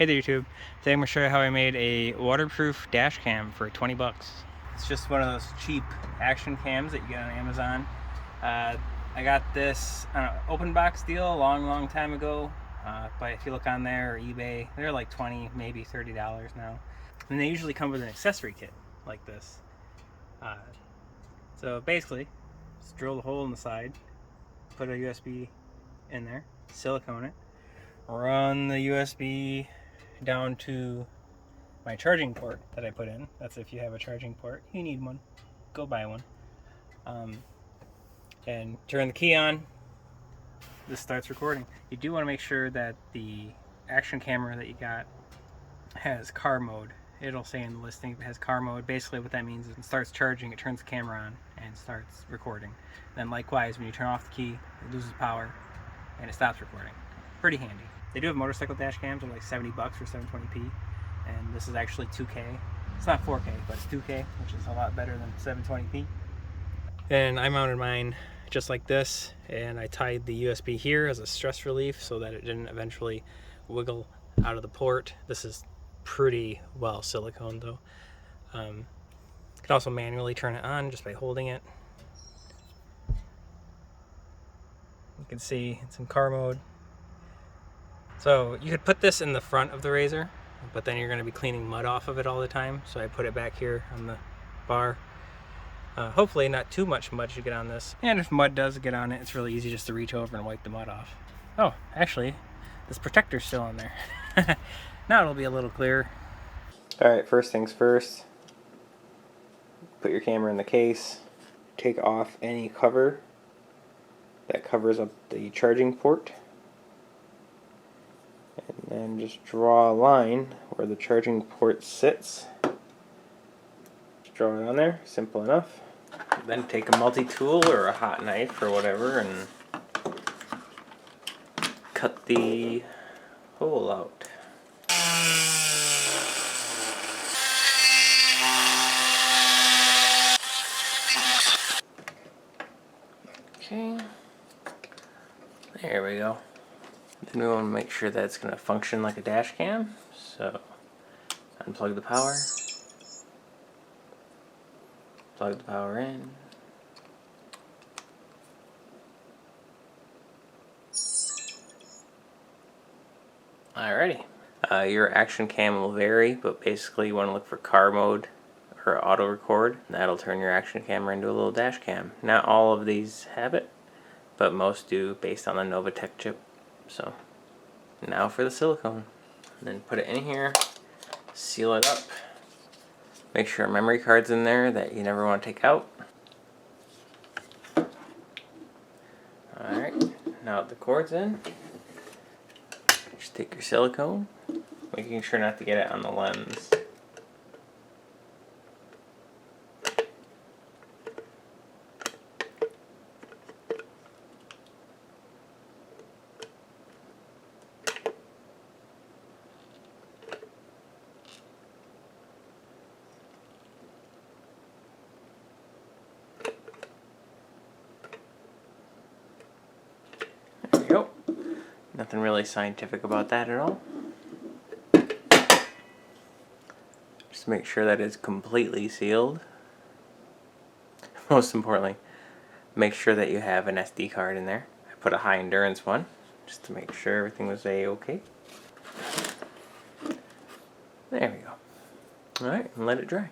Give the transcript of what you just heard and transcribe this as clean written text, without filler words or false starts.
Hey there YouTube. Today I'm going to show you how I made a waterproof dash cam for 20 bucks. It's just one of those cheap action cams that you get on Amazon. I got this on an open box deal a long time ago, but if you look on there or eBay, they're like $20, maybe $30 now. And they usually come with an accessory kit like this. So basically, just drill the hole in the side, put a USB in there, silicone it, run the USB down to my charging port that I put in. That's if you have a charging port. You need one, go buy one. And turn the key on, this starts recording. You do want to make sure that the action camera that you got has car mode. It'll say in the listing if it has car mode. Basically what that means is it starts charging, it turns the camera on and starts recording. Then likewise, when you turn off the key, it loses power and it stops recording. Pretty handy. They do have motorcycle dash cams, they're like 70 bucks for 720p, and this is actually 2K. It's not 4K, but it's 2K, which is a lot better than 720p. And I mounted mine just like this, and I tied the USB here as a stress relief so that it didn't eventually wiggle out of the port. This is pretty well siliconed though. You can also manually turn it on just by holding it. You can see it's in car mode. So you could put this in the front of the RZR, but then you're going to be cleaning mud off of it all the time. So I put it back here on the bar. Hopefully not too much mud should get on this. And if mud does get on it, it's really easy just to reach over and wipe the mud off. Oh, actually, this protector's still on there. Now it'll be a little clearer. Alright, first things first. Put your camera in the case. Take off any cover that covers up the charging port. And then just draw a line where the charging port sits. Just draw it on there, simple enough. Then take a multi-tool or a hot knife or whatever and cut the hole out. Okay, there we go. Then we want to make sure that it's going to function like a dash cam. So unplug the power, plug the power in. Alrighty. Your action cam will vary, but basically you want to look for car mode or auto record. That'll turn your action camera into a little dash cam. Not all of these have it, but most do based on the Novatech chip. So now for the silicone. And then put it in here, seal it up. Make sure a memory card's in there that you never want to take out. Alright, now that the cord's in, just take your silicone, making sure not to get it on the lens. There we go. Nothing really scientific about that at all. Just make sure that it's completely sealed. Most importantly, make sure that you have an SD card in there. I put a high endurance one just to make sure everything was A-okay. There we go. Alright, and let it dry.